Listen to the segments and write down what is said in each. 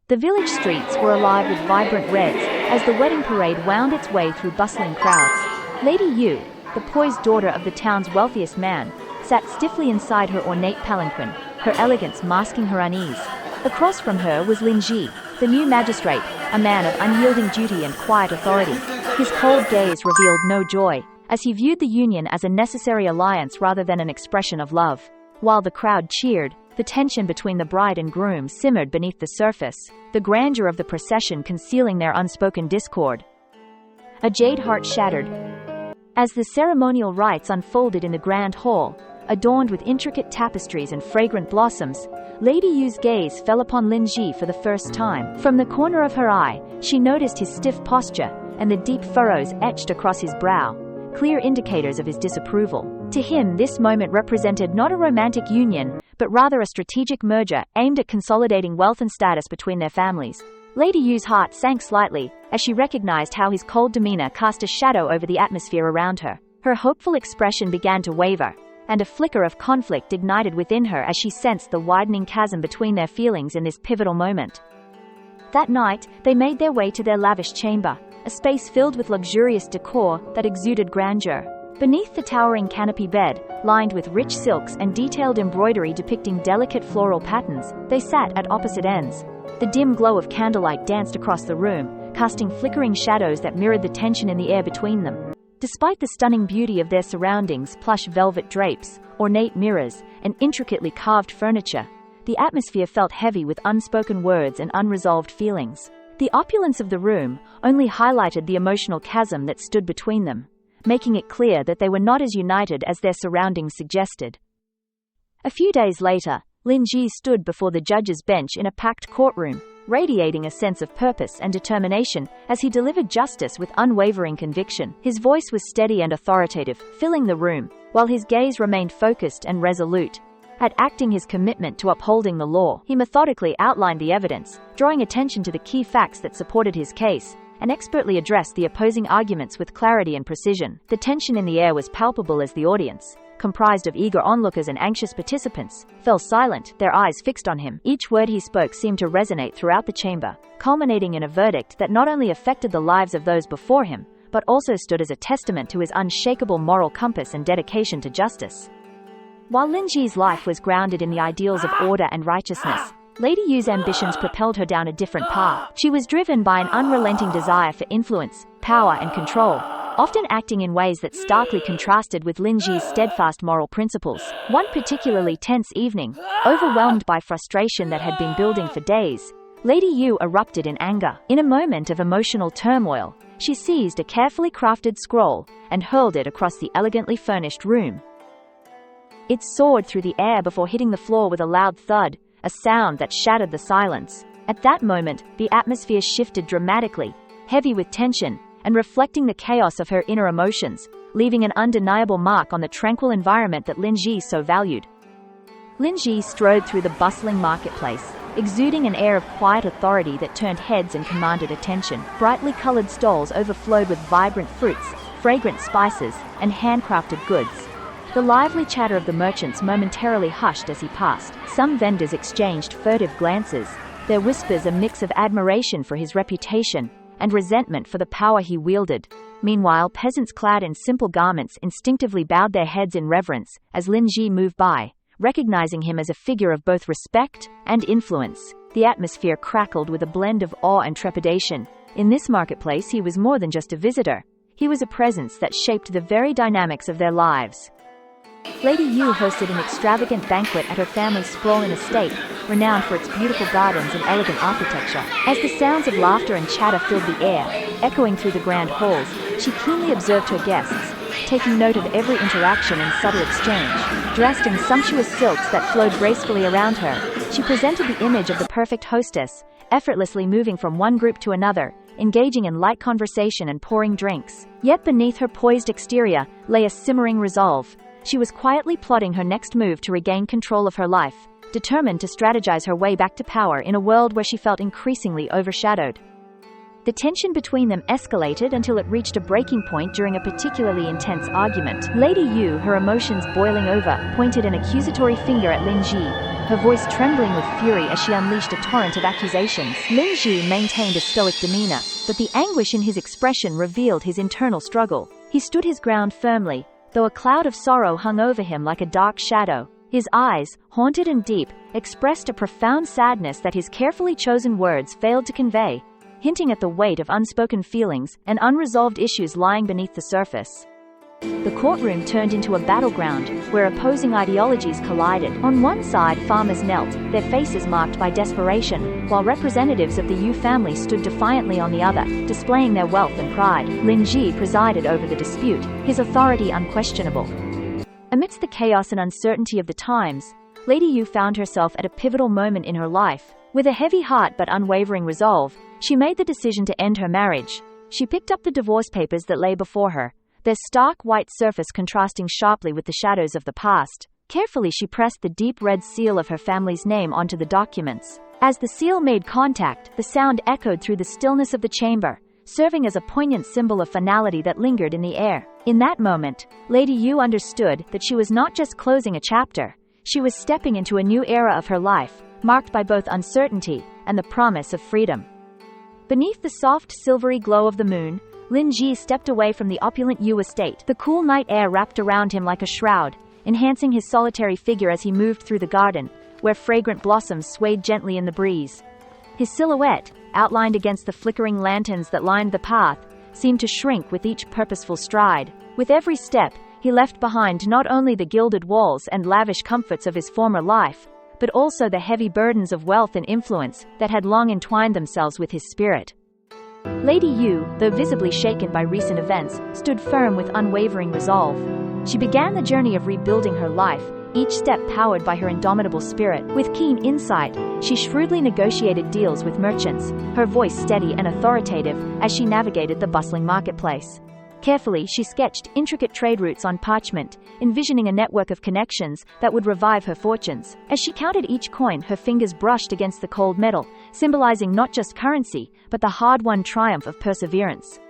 The village streets were alive with vibrant reds as the wedding parade wound its way through bustling crowds. Lady Yu, the poised daughter of the town's wealthiest man, sat stiffly inside her ornate palanquin, her elegance masking her unease. Across from her was Lin Zhi, the new magistrate, a man of unyielding duty and quiet authority. His cold gaze revealed no joy, as he viewed the union as a necessary alliance rather than an expression of love. While the crowd cheered, the tension between the bride and groom simmered beneath the surface, the grandeur of the procession concealing their unspoken discord. A Jade Heart Shattered. As the ceremonial rites unfolded in the grand hall, adorned with intricate tapestries and fragrant blossoms, Lady Yu's gaze fell upon Lin Zhi for the first time. From the corner of her eye, she noticed his stiff posture and the deep furrows etched across his brow, clear indicators of his disapproval. To him, this moment represented not a romantic union, but rather a strategic merger aimed at consolidating wealth and status between their families. Lady Yu's heart sank slightly as she recognized how his cold demeanor cast a shadow over the atmosphere around her. Her hopeful expression began to waver, and a flicker of conflict ignited within her as she sensed the widening chasm between their feelings in this pivotal moment. That night, they made their way to their lavish chamber, a space filled with luxurious decor that exuded grandeur. Beneath the towering canopy bed, lined with rich silks and detailed embroidery depicting delicate floral patterns, they sat at opposite ends. The dim glow of candlelight danced across the room, casting flickering shadows that mirrored the tension in the air between them. Despite the stunning beauty of their surroundings, plush velvet drapes, ornate mirrors, and intricately carved furniture, the atmosphere felt heavy with unspoken words and unresolved feelings. The opulence of the room only highlighted the emotional chasm that stood between them, making it clear that they were not as united as their surroundings suggested. A few days later, Lin Zhi stood before the judge's bench in a packed courtroom, radiating a sense of purpose and determination as he delivered justice with unwavering conviction. His voice was steady and authoritative, filling the room, while his gaze remained focused and resolute. Acting his commitment to upholding the law, he methodically outlined the evidence, drawing attention to the key facts that supported his case, and expertly addressed the opposing arguments with clarity and precision. The tension in the air was palpable as the audience, comprised of eager onlookers and anxious participants, fell silent, their eyes fixed on him. Each word he spoke seemed to resonate throughout the chamber, culminating in a verdict that not only affected the lives of those before him, but also stood as a testament to his unshakable moral compass and dedication to justice. While Lin Zhi's life was grounded in the ideals of order and righteousness, Lady Yu's ambitions propelled her down a different path. She was driven by an unrelenting desire for influence, power, and control, often acting in ways that starkly contrasted with Lin Zhi's steadfast moral principles. One particularly tense evening, overwhelmed by frustration that had been building for days, Lady Yu erupted in anger. In a moment of emotional turmoil, she seized a carefully crafted scroll and hurled it across the elegantly furnished room. It soared through the air before hitting the floor with a loud thud, a sound that shattered the silence. At that moment, the atmosphere shifted dramatically, heavy with tension, and reflecting the chaos of her inner emotions, leaving an undeniable mark on the tranquil environment that Lin Zhi so valued. Lin Zhi strode through the bustling marketplace, exuding an air of quiet authority that turned heads and commanded attention. Brightly colored stalls overflowed with vibrant fruits, fragrant spices, and handcrafted goods. The lively chatter of the merchants momentarily hushed as he passed. Some vendors exchanged furtive glances, their whispers a mix of admiration for his reputation and resentment for the power he wielded. Meanwhile, peasants clad in simple garments instinctively bowed their heads in reverence as Lin Zhi moved by, recognizing him as a figure of both respect and influence. The atmosphere crackled with a blend of awe and trepidation. In this marketplace, he was more than just a visitor. He was a presence that shaped the very dynamics of their lives. Lady Yu hosted an extravagant banquet at her family's sprawling estate, renowned for its beautiful gardens and elegant architecture. As the sounds of laughter and chatter filled the air, echoing through the grand halls, she keenly observed her guests, taking note of every interaction and subtle exchange. Dressed in sumptuous silks that flowed gracefully around her, she presented the image of the perfect hostess, effortlessly moving from one group to another, engaging in light conversation and pouring drinks. Yet beneath her poised exterior lay a simmering resolve. She was quietly plotting her next move to regain control of her life, determined to strategize her way back to power in a world where she felt increasingly overshadowed. The tension between them escalated until it reached a breaking point during a particularly intense argument. Lady Yu, her emotions boiling over, pointed an accusatory finger at Lin Zhi, her voice trembling with fury as she unleashed a torrent of accusations. Lin Zhi maintained a stoic demeanor, but the anguish in his expression revealed his internal struggle. He stood his ground firmly, though a cloud of sorrow hung over him like a dark shadow. His eyes, haunted and deep, expressed a profound sadness that his carefully chosen words failed to convey, hinting at the weight of unspoken feelings and unresolved issues lying beneath the surface. The courtroom turned into a battleground, where opposing ideologies collided. On one side, farmers knelt, their faces marked by desperation, while representatives of the Yu family stood defiantly on the other, displaying their wealth and pride. Lin Zhi presided over the dispute, his authority unquestionable. Amidst the chaos and uncertainty of the times, Lady Yu found herself at a pivotal moment in her life. With a heavy heart but unwavering resolve, she made the decision to end her marriage. She picked up the divorce papers that lay before her, their stark white surface contrasting sharply with the shadows of the past. Carefully she pressed the deep red seal of her family's name onto the documents. As the seal made contact, the sound echoed through the stillness of the chamber, serving as a poignant symbol of finality that lingered in the air. In that moment, Lady Yu understood that she was not just closing a chapter, she was stepping into a new era of her life, marked by both uncertainty and the promise of freedom. Beneath the soft, silvery glow of the moon, Lin Zhi stepped away from the opulent Yu estate. The cool night air wrapped around him like a shroud, enhancing his solitary figure as he moved through the garden, where fragrant blossoms swayed gently in the breeze. His silhouette, outlined against the flickering lanterns that lined the path, seemed to shrink with each purposeful stride. With every step, he left behind not only the gilded walls and lavish comforts of his former life, but also the heavy burdens of wealth and influence that had long entwined themselves with his spirit. Lady Yu, though visibly shaken by recent events, stood firm with unwavering resolve. She began the journey of rebuilding her life, each step powered by her indomitable spirit. With keen insight, she shrewdly negotiated deals with merchants, her voice steady and authoritative as she navigated the bustling marketplace. Carefully, she sketched intricate trade routes on parchment, envisioning a network of connections that would revive her fortunes. As she counted each coin, her fingers brushed against the cold metal, symbolizing not just currency, but the hard-won triumph of perseverance.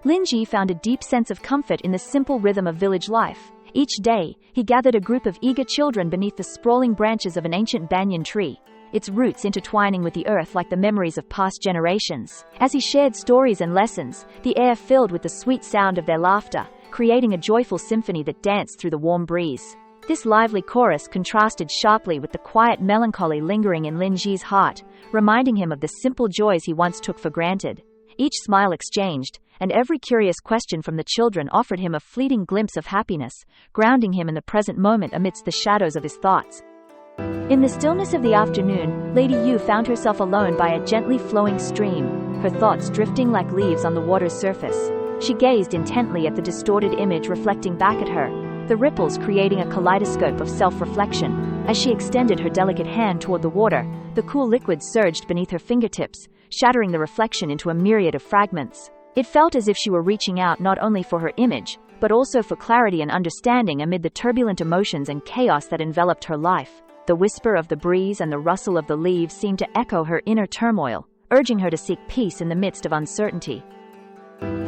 Lin Zhi found a deep sense of comfort in the simple rhythm of village life. Each day, he gathered a group of eager children beneath the sprawling branches of an ancient banyan tree, its roots intertwining with the earth like the memories of past generations. As he shared stories and lessons, the air filled with the sweet sound of their laughter, creating a joyful symphony that danced through the warm breeze. This lively chorus contrasted sharply with the quiet melancholy lingering in Lin Zhi's heart, reminding him of the simple joys he once took for granted. Each smile exchanged, and every curious question from the children offered him a fleeting glimpse of happiness, grounding him in the present moment amidst the shadows of his thoughts. In the stillness of the afternoon, Lady Yu found herself alone by a gently flowing stream, her thoughts drifting like leaves on the water's surface. She gazed intently at the distorted image reflecting back at her, the ripples creating a kaleidoscope of self-reflection. As she extended her delicate hand toward the water, the cool liquid surged beneath her fingertips, shattering the reflection into a myriad of fragments. It felt as if she were reaching out not only for her image, but also for clarity and understanding amid the turbulent emotions and chaos that enveloped her life. The whisper of the breeze and the rustle of the leaves seemed to echo her inner turmoil, urging her to seek peace in the midst of uncertainty.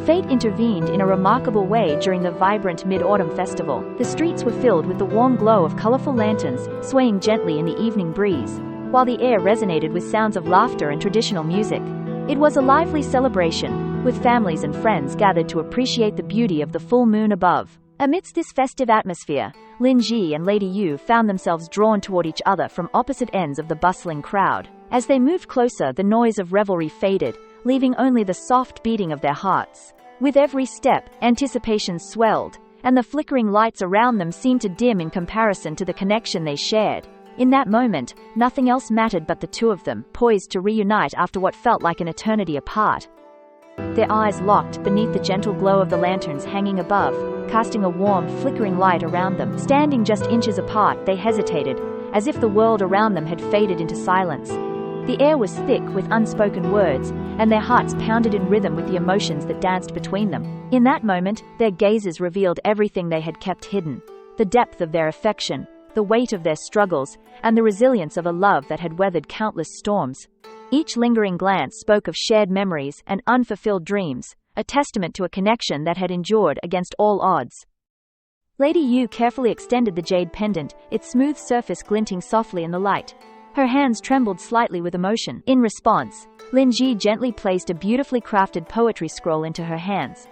Fate intervened in a remarkable way during the vibrant Mid-Autumn Festival. The streets were filled with the warm glow of colorful lanterns, swaying gently in the evening breeze, while the air resonated with sounds of laughter and traditional music. It was a lively celebration, with families and friends gathered to appreciate the beauty of the full moon above. Amidst this festive atmosphere, Lin Zhi and Lady Yu found themselves drawn toward each other from opposite ends of the bustling crowd. As they moved closer, the noise of revelry faded, leaving only the soft beating of their hearts. With every step, anticipation swelled, and the flickering lights around them seemed to dim in comparison to the connection they shared. In that moment, nothing else mattered but the two of them, poised to reunite after what felt like an eternity apart. Their eyes locked beneath the gentle glow of the lanterns hanging above, casting a warm, flickering light around them. Standing just inches apart, they hesitated, as if the world around them had faded into silence. The air was thick with unspoken words, and their hearts pounded in rhythm with the emotions that danced between them. In that moment, their gazes revealed everything they had kept hidden: the depth of their affection, the weight of their struggles, and the resilience of a love that had weathered countless storms. Each lingering glance spoke of shared memories and unfulfilled dreams, a testament to a connection that had endured against all odds. Lady Yu carefully extended the jade pendant, its smooth surface glinting softly in the light. Her hands trembled slightly with emotion. In response, Lin Zhi gently placed a beautifully crafted poetry scroll into her hands.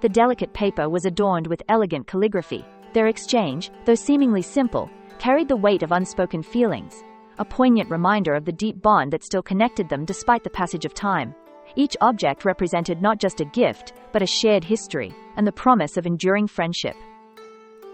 The delicate paper was adorned with elegant calligraphy. Their exchange, though seemingly simple, carried the weight of unspoken feelings, a poignant reminder of the deep bond that still connected them despite the passage of time. Each object represented not just a gift, but a shared history, and the promise of enduring friendship.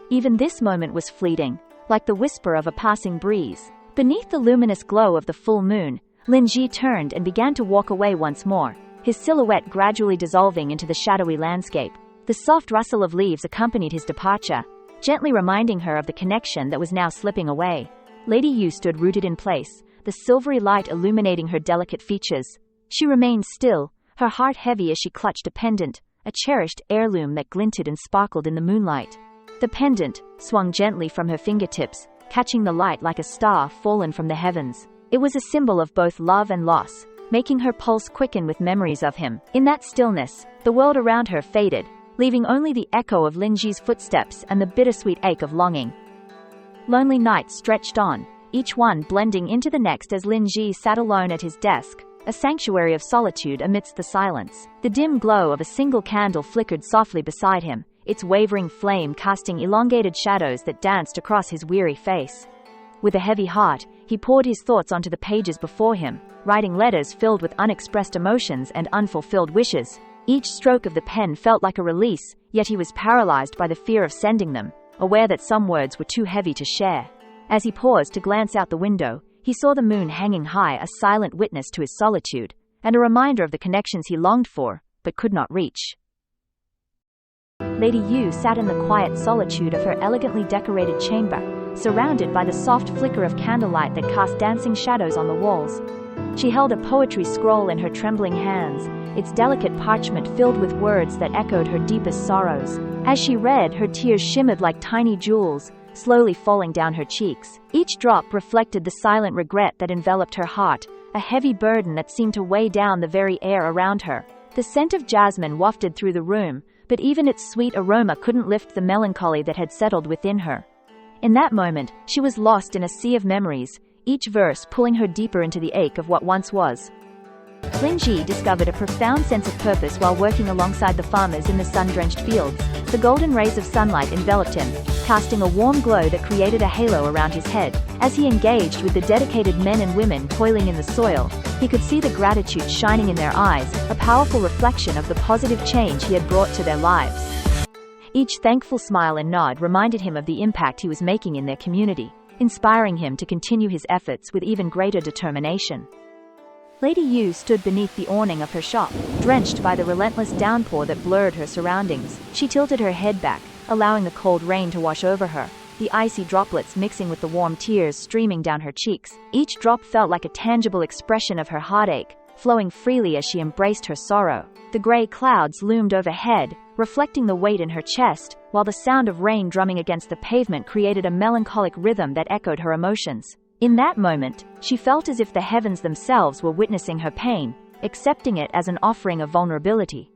Even this moment was fleeting, like the whisper of a passing breeze. Beneath the luminous glow of the full moon, Lin Zhi turned and began to walk away once more, his silhouette gradually dissolving into the shadowy landscape. The soft rustle of leaves accompanied his departure, gently reminding her of the connection that was now slipping away. Lady Yu stood rooted in place, the silvery light illuminating her delicate features. She remained still, her heart heavy as she clutched a pendant, a cherished heirloom that glinted and sparkled in the moonlight. The pendant swung gently from her fingertips, catching the light like a star fallen from the heavens. It was a symbol of both love and loss, making her pulse quicken with memories of him. In that stillness, the world around her faded, leaving only the echo of Lin Zhi's footsteps and the bittersweet ache of longing. Lonely nights stretched on, each one blending into the next as Lin Zhi sat alone at his desk, a sanctuary of solitude amidst the silence. The dim glow of a single candle flickered softly beside him, its wavering flame casting elongated shadows that danced across his weary face. With a heavy heart, he poured his thoughts onto the pages before him, writing letters filled with unexpressed emotions and unfulfilled wishes. Each stroke of the pen felt like a release, yet he was paralyzed by the fear of sending them, aware that some words were too heavy to share. As he paused to glance out the window, he saw the moon hanging high, a silent witness to his solitude, and a reminder of the connections he longed for, but could not reach. Lady Yu sat in the quiet solitude of her elegantly decorated chamber, surrounded by the soft flicker of candlelight that cast dancing shadows on the walls. She held a poetry scroll in her trembling hands, its delicate parchment filled with words that echoed her deepest sorrows. As she read, her tears shimmered like tiny jewels, slowly falling down her cheeks. Each drop reflected the silent regret that enveloped her heart, a heavy burden that seemed to weigh down the very air around her. The scent of jasmine wafted through the room, but even its sweet aroma couldn't lift the melancholy that had settled within her. In that moment, she was lost in a sea of memories, each verse pulling her deeper into the ache of what once was. Lin Zhi discovered a profound sense of purpose while working alongside the farmers in the sun-drenched fields. The golden rays of sunlight enveloped him, casting a warm glow that created a halo around his head. As he engaged with the dedicated men and women toiling in the soil, he could see the gratitude shining in their eyes, a powerful reflection of the positive change he had brought to their lives. Each thankful smile and nod reminded him of the impact he was making in their community, inspiring him to continue his efforts with even greater determination. Lady Yu stood beneath the awning of her shop, drenched by the relentless downpour that blurred her surroundings. She tilted her head back, allowing the cold rain to wash over her, the icy droplets mixing with the warm tears streaming down her cheeks. Each drop felt like a tangible expression of her heartache, flowing freely as she embraced her sorrow. The gray clouds loomed overhead, reflecting the weight in her chest, while the sound of rain drumming against the pavement created a melancholic rhythm that echoed her emotions. In that moment, she felt as if the heavens themselves were witnessing her pain, accepting it as an offering of vulnerability.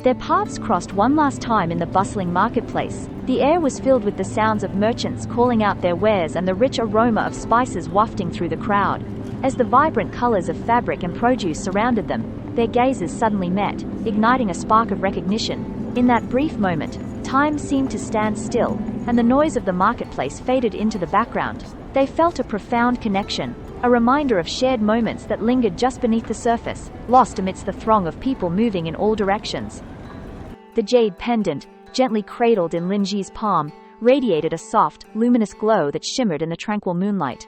Their paths crossed one last time in the bustling marketplace. The air was filled with the sounds of merchants calling out their wares and the rich aroma of spices wafting through the crowd. As the vibrant colors of fabric and produce surrounded them, their gazes suddenly met, igniting a spark of recognition. In that brief moment, time seemed to stand still, and the noise of the marketplace faded into the background. They felt a profound connection, a reminder of shared moments that lingered just beneath the surface, lost amidst the throng of people moving in all directions. The jade pendant, gently cradled in Lin Zhi's palm, radiated a soft, luminous glow that shimmered in the tranquil moonlight.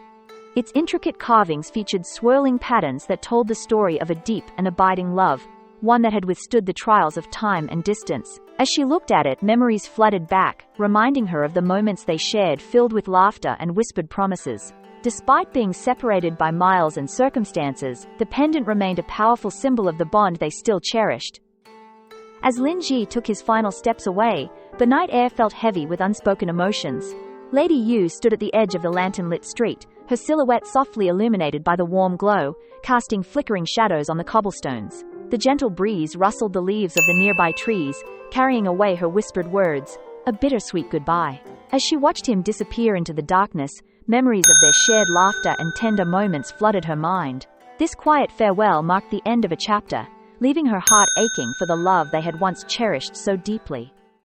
Its intricate carvings featured swirling patterns that told the story of a deep and abiding love, one that had withstood the trials of time and distance. As she looked at it, memories flooded back, reminding her of the moments they shared filled with laughter and whispered promises. Despite being separated by miles and circumstances, the pendant remained a powerful symbol of the bond they still cherished. As Lin Zhi took his final steps away, the night air felt heavy with unspoken emotions. Lady Yu stood at the edge of the lantern-lit street, her silhouette softly illuminated by the warm glow, casting flickering shadows on the cobblestones. The gentle breeze rustled the leaves of the nearby trees, carrying away her whispered words, a bittersweet goodbye. As she watched him disappear into the darkness, memories of their shared laughter and tender moments flooded her mind. This quiet farewell marked the end of a chapter, leaving her heart aching for the love they had once cherished so deeply.